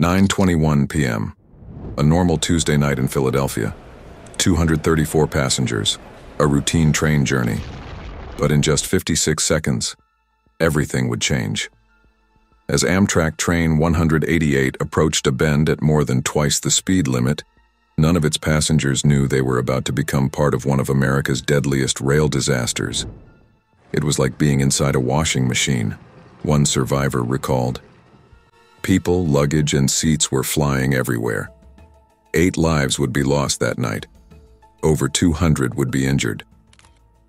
9:21 p.m. A normal Tuesday night in Philadelphia. 234 passengers. A routine train journey. But in just 56 seconds, everything would change. As Amtrak Train 188 approached a bend at more than twice the speed limit, none of its passengers knew they were about to become part of one of America's deadliest rail disasters. It was like being inside a washing machine, one survivor recalled. People, luggage, and seats were flying everywhere. 8 lives would be lost that night. Over 200 would be injured.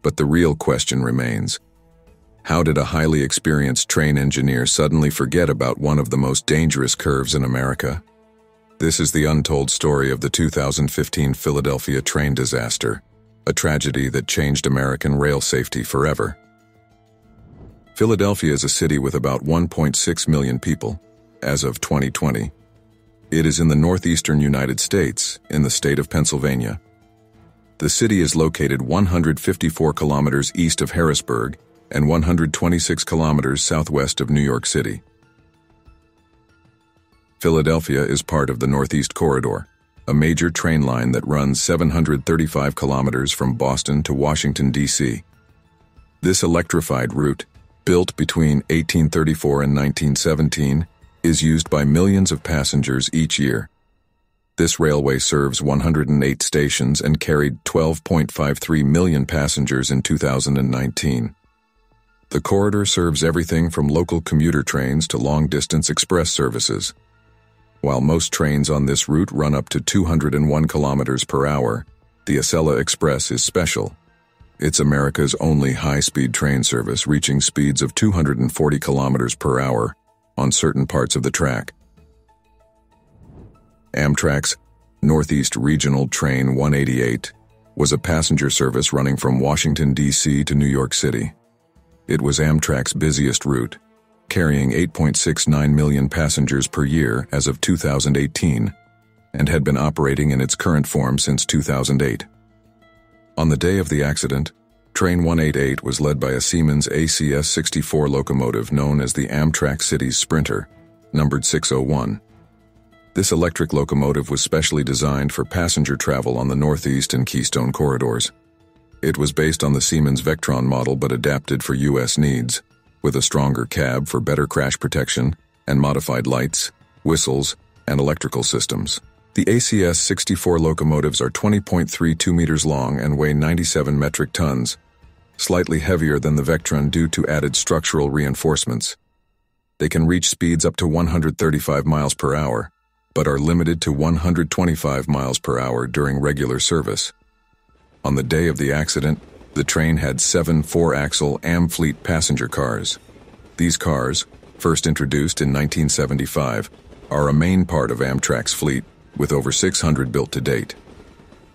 But the real question remains: how did a highly experienced train engineer suddenly forget about one of the most dangerous curves in America? This is the untold story of the 2015 Philadelphia train disaster, a tragedy that changed American rail safety forever. Philadelphia is a city with about 1.6 million people, as of 2020. It is in the northeastern United States, in the state of Pennsylvania. The city is located 154 kilometers east of Harrisburg and 126 kilometers southwest of New York City. Philadelphia is part of the Northeast Corridor, a major train line that runs 735 kilometers from Boston to Washington, D.C. This electrified route, built between 1834 and 1917, is used by millions of passengers each year. This railway serves 108 stations and carried 12.53 million passengers in 2019. The corridor serves everything from local commuter trains to long-distance express services. While most trains on this route run up to 201 kilometers per hour, the Acela Express is special. It's America's only high-speed train service, reaching speeds of 240 kilometers per hour on certain parts of the track. Amtrak's Northeast Regional Train 188 was a passenger service running from Washington, D.C. to New York City. It was Amtrak's busiest route, carrying 8.69 million passengers per year as of 2018, and had been operating in its current form since 2008. On the day of the accident, Train 188 was led by a Siemens ACS 64 locomotive known as the Amtrak City's Sprinter, numbered 601. This electric locomotive was specially designed for passenger travel on the Northeast and Keystone corridors. It was based on the Siemens Vectron model but adapted for U.S. needs, with a stronger cab for better crash protection and modified lights, whistles, and electrical systems. The ACS 64 locomotives are 20.32 meters long and weigh 97 metric tons, slightly heavier than the Vectron due to added structural reinforcements. They can reach speeds up to 135 miles per hour, but are limited to 125 miles per hour during regular service. On the day of the accident, the train had 7 4-axle Amfleet passenger cars. These cars, first introduced in 1975, are a main part of Amtrak's fleet, with over 600 built to date.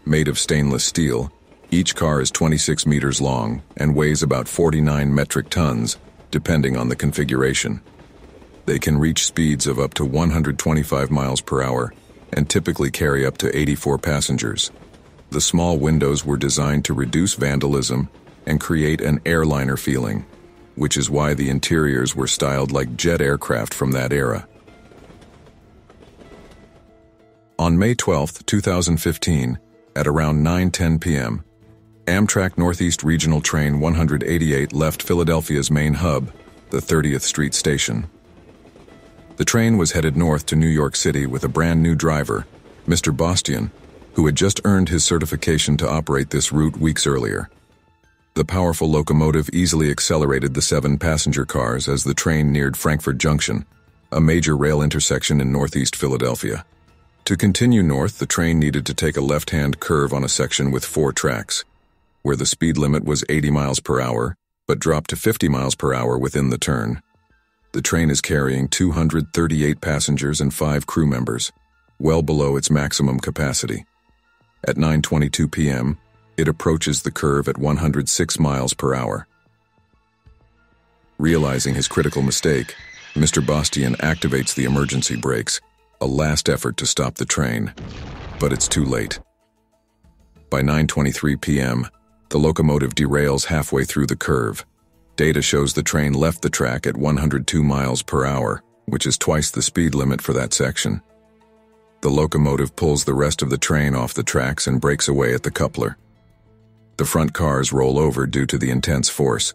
Made of stainless steel, each car is 26 meters long and weighs about 49 metric tons, depending on the configuration. They can reach speeds of up to 125 miles per hour and typically carry up to 84 passengers. The small windows were designed to reduce vandalism and create an airliner feeling, which is why the interiors were styled like jet aircraft from that era. On May 12, 2015, at around 9:10 p.m., Amtrak Northeast Regional Train 188 left Philadelphia's main hub, the 30th Street Station. The train was headed north to New York City with a brand new driver, Mr. Bastian, who had just earned his certification to operate this route weeks earlier. The powerful locomotive easily accelerated the 7 passenger cars as the train neared Frankfort Junction, a major rail intersection in northeast Philadelphia. To continue north, the train needed to take a left-hand curve on a section with 4 tracks, where the speed limit was 80 miles per hour, but dropped to 50 miles per hour within the turn. The train is carrying 238 passengers and 5 crew members, well below its maximum capacity. At 9:22 p.m., it approaches the curve at 106 miles per hour. Realizing his critical mistake, Mr. Bastian activates the emergency brakes, a last effort to stop the train. But it's too late. By 9:23 p.m., the locomotive derails halfway through the curve. Data shows the train left the track at 102 miles per hour, which is twice the speed limit for that section. The locomotive pulls the rest of the train off the tracks and breaks away at the coupler. The front cars roll over due to the intense force,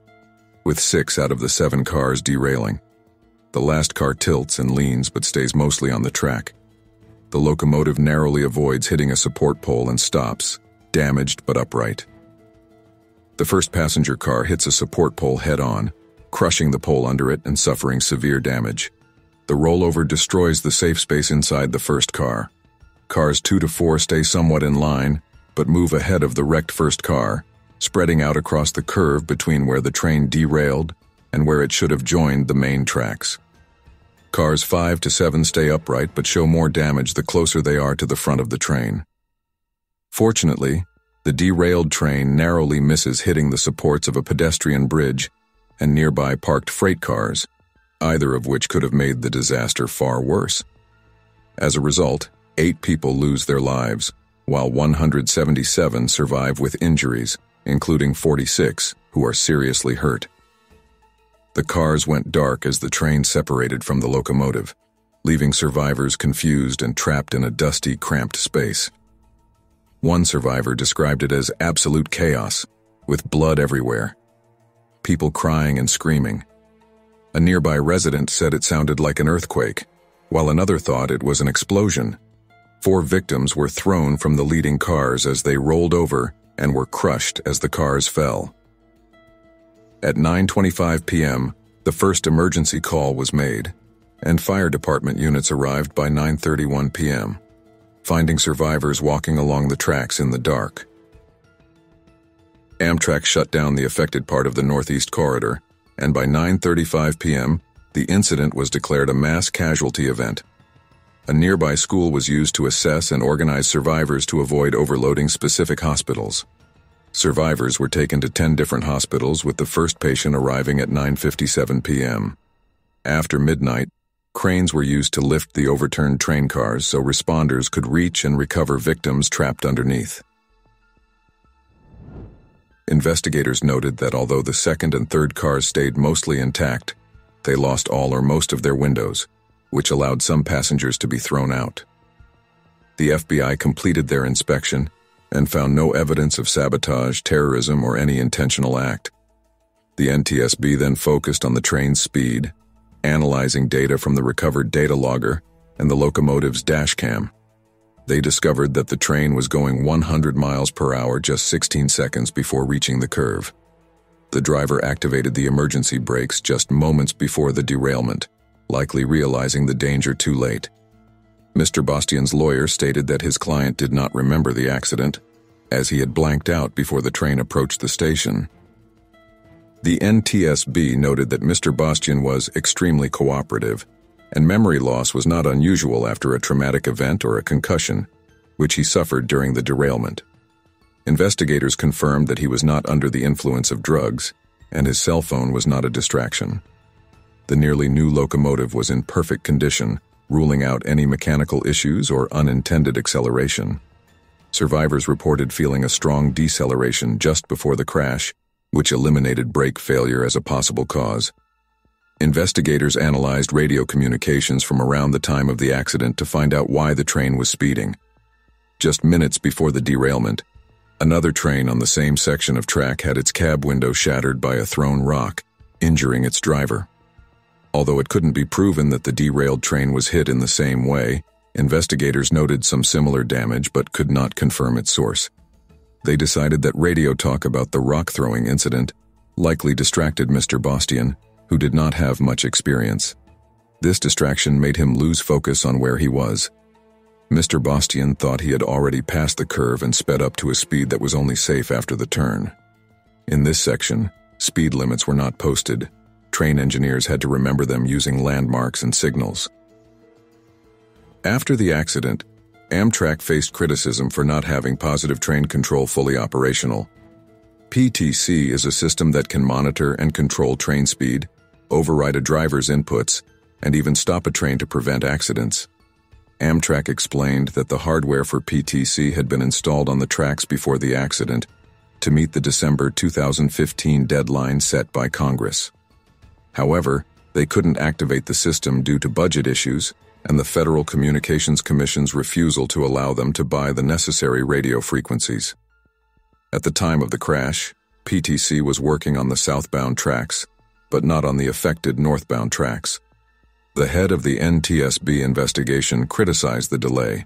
with 6 out of the 7 cars derailing. The last car tilts and leans but stays mostly on the track. The locomotive narrowly avoids hitting a support pole and stops, damaged but upright. The first passenger car hits a support pole head-on, crushing the pole under it and suffering severe damage. The rollover destroys the safe space inside the first car. Cars 2 to 4 stay somewhat in line, but move ahead of the wrecked first car, spreading out across the curve between where the train derailed and where it should have joined the main tracks. Cars 5 to 7 stay upright but show more damage the closer they are to the front of the train. Fortunately, the derailed train narrowly misses hitting the supports of a pedestrian bridge and nearby parked freight cars, either of which could have made the disaster far worse. As a result, 8 people lose their lives, while 177 survive with injuries, including 46 who are seriously hurt. The cars went dark as the train separated from the locomotive, leaving survivors confused and trapped in a dusty, cramped space. One survivor described it as absolute chaos, with blood everywhere, people crying and screaming. A nearby resident said it sounded like an earthquake, while another thought it was an explosion. 4 victims were thrown from the leading cars as they rolled over and were crushed as the cars fell. At 9:25 p.m., the first emergency call was made, and fire department units arrived by 9:31 p.m., finding survivors walking along the tracks in the dark. Amtrak shut down the affected part of the Northeast Corridor, and by 9:35 p.m., the incident was declared a mass casualty event. A nearby school was used to assess and organize survivors to avoid overloading specific hospitals. Survivors were taken to 10 different hospitals, with the first patient arriving at 9:57 p.m. After midnight, cranes were used to lift the overturned train cars so responders could reach and recover victims trapped underneath. Investigators noted that although the second and third cars stayed mostly intact, they lost all or most of their windows, which allowed some passengers to be thrown out. The FBI completed their inspection and found no evidence of sabotage, terrorism, or any intentional act. The NTSB then focused on the train's speed, analyzing data from the recovered data logger and the locomotive's dashcam. They discovered that the train was going 100 miles per hour just 16 seconds before reaching the curve. The driver activated the emergency brakes just moments before the derailment, likely realizing the danger too late. Mr. Bastian's lawyer stated that his client did not remember the accident, as he had blanked out before the train approached the station. The NTSB noted that Mr. Bastian was extremely cooperative, and memory loss was not unusual after a traumatic event or a concussion, which he suffered during the derailment. Investigators confirmed that he was not under the influence of drugs, and his cell phone was not a distraction. The nearly new locomotive was in perfect condition, ruling out any mechanical issues or unintended acceleration. Survivors reported feeling a strong deceleration just before the crash, which eliminated brake failure as a possible cause. Investigators analyzed radio communications from around the time of the accident to find out why the train was speeding. Just minutes before the derailment, another train on the same section of track had its cab window shattered by a thrown rock, injuring its driver. Although it couldn't be proven that the derailed train was hit in the same way, investigators noted some similar damage but could not confirm its source. They decided that radio talk about the rock-throwing incident likely distracted Mr. Bastian, who did not have much experience. This distraction made him lose focus on where he was. Mr. Bastian thought he had already passed the curve and sped up to a speed that was only safe after the turn. In this section, speed limits were not posted. Train engineers had to remember them using landmarks and signals. After the accident, Amtrak faced criticism for not having positive train control fully operational. PTC is a system that can monitor and control train speed, override a driver's inputs, and even stop a train to prevent accidents. Amtrak explained that the hardware for PTC had been installed on the tracks before the accident to meet the December 2015 deadline set by Congress. However, They couldn't activate the system due to budget issues and the Federal Communications Commission's refusal to allow them to buy the necessary radio frequencies. At the time of the crash, PTC was working on the southbound tracks, but not on the affected northbound tracks. The head of the NTSB investigation criticized the delay,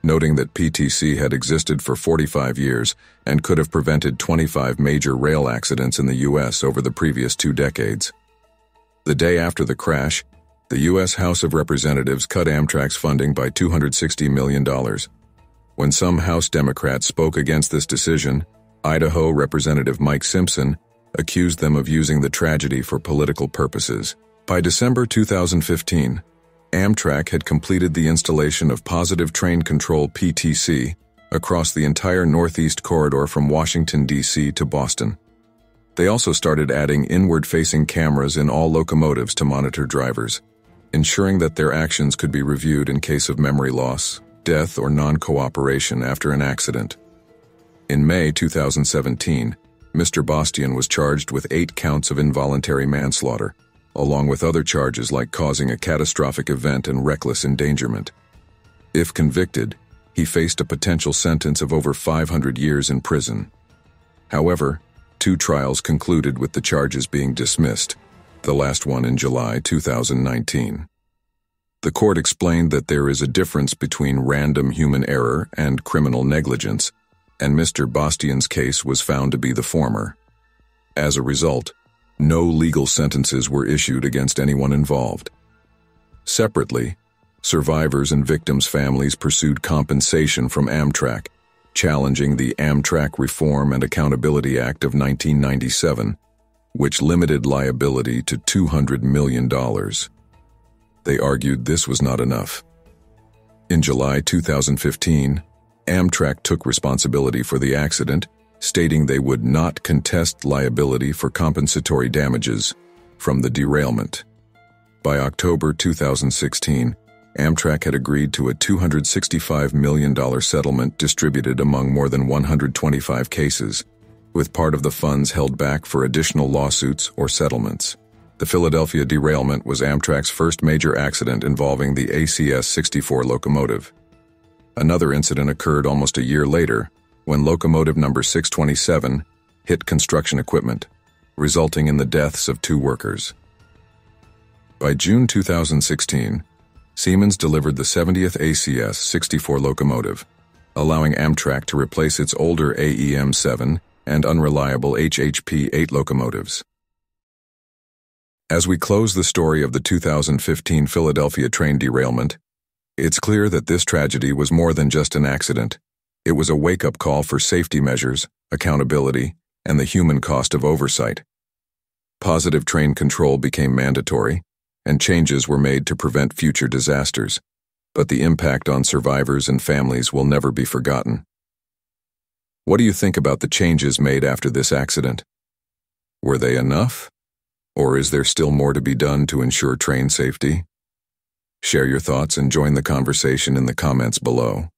noting that PTC had existed for 45 years and could have prevented 25 major rail accidents in the U.S. over the previous 2 decades. The day after the crash, the U.S. House of Representatives cut Amtrak's funding by $260 million. When some House Democrats spoke against this decision, Idaho Representative Mike Simpson accused them of using the tragedy for political purposes. By December 2015, Amtrak had completed the installation of Positive Train Control (PTC) across the entire Northeast corridor from Washington, D.C. to Boston. They also started adding inward-facing cameras in all locomotives to monitor drivers, ensuring that their actions could be reviewed in case of memory loss, death, or non-cooperation after an accident. In May 2017, Mr. Bastian was charged with 8 counts of involuntary manslaughter, along with other charges like causing a catastrophic event and reckless endangerment. If convicted, he faced a potential sentence of over 500 years in prison. However, 2 trials concluded with the charges being dismissed, the last one in July 2019. The court explained that there is a difference between random human error and criminal negligence, and Mr. Bastian's case was found to be the former. As a result, no legal sentences were issued against anyone involved. Separately, survivors and victims' families pursued compensation from Amtrak, challenging the Amtrak Reform and Accountability Act of 1997, which limited liability to $200 million. They argued this was not enough. In July 2015, Amtrak took responsibility for the accident, stating they would not contest liability for compensatory damages from the derailment. By October 2016, Amtrak had agreed to a $265 million settlement distributed among more than 125 cases, with part of the funds held back for additional lawsuits or settlements. The Philadelphia derailment was Amtrak's first major accident involving the ACS 64 locomotive. Another incident occurred almost a year later, when locomotive number 627 hit construction equipment, resulting in the deaths of 2 workers. By June 2016, Siemens delivered the 70th ACS 64 locomotive, allowing Amtrak to replace its older AEM-7 and unreliable HHP-8 locomotives. As we close the story of the 2015 Philadelphia train derailment, it's clear that this tragedy was more than just an accident. It was a wake-up call for safety measures, accountability, and the human cost of oversight. Positive train control became mandatory, and changes were made to prevent future disasters, but the impact on survivors and families will never be forgotten. What do you think about the changes made after this accident? Were they enough? Or is there still more to be done to ensure train safety? Share your thoughts and join the conversation in the comments below.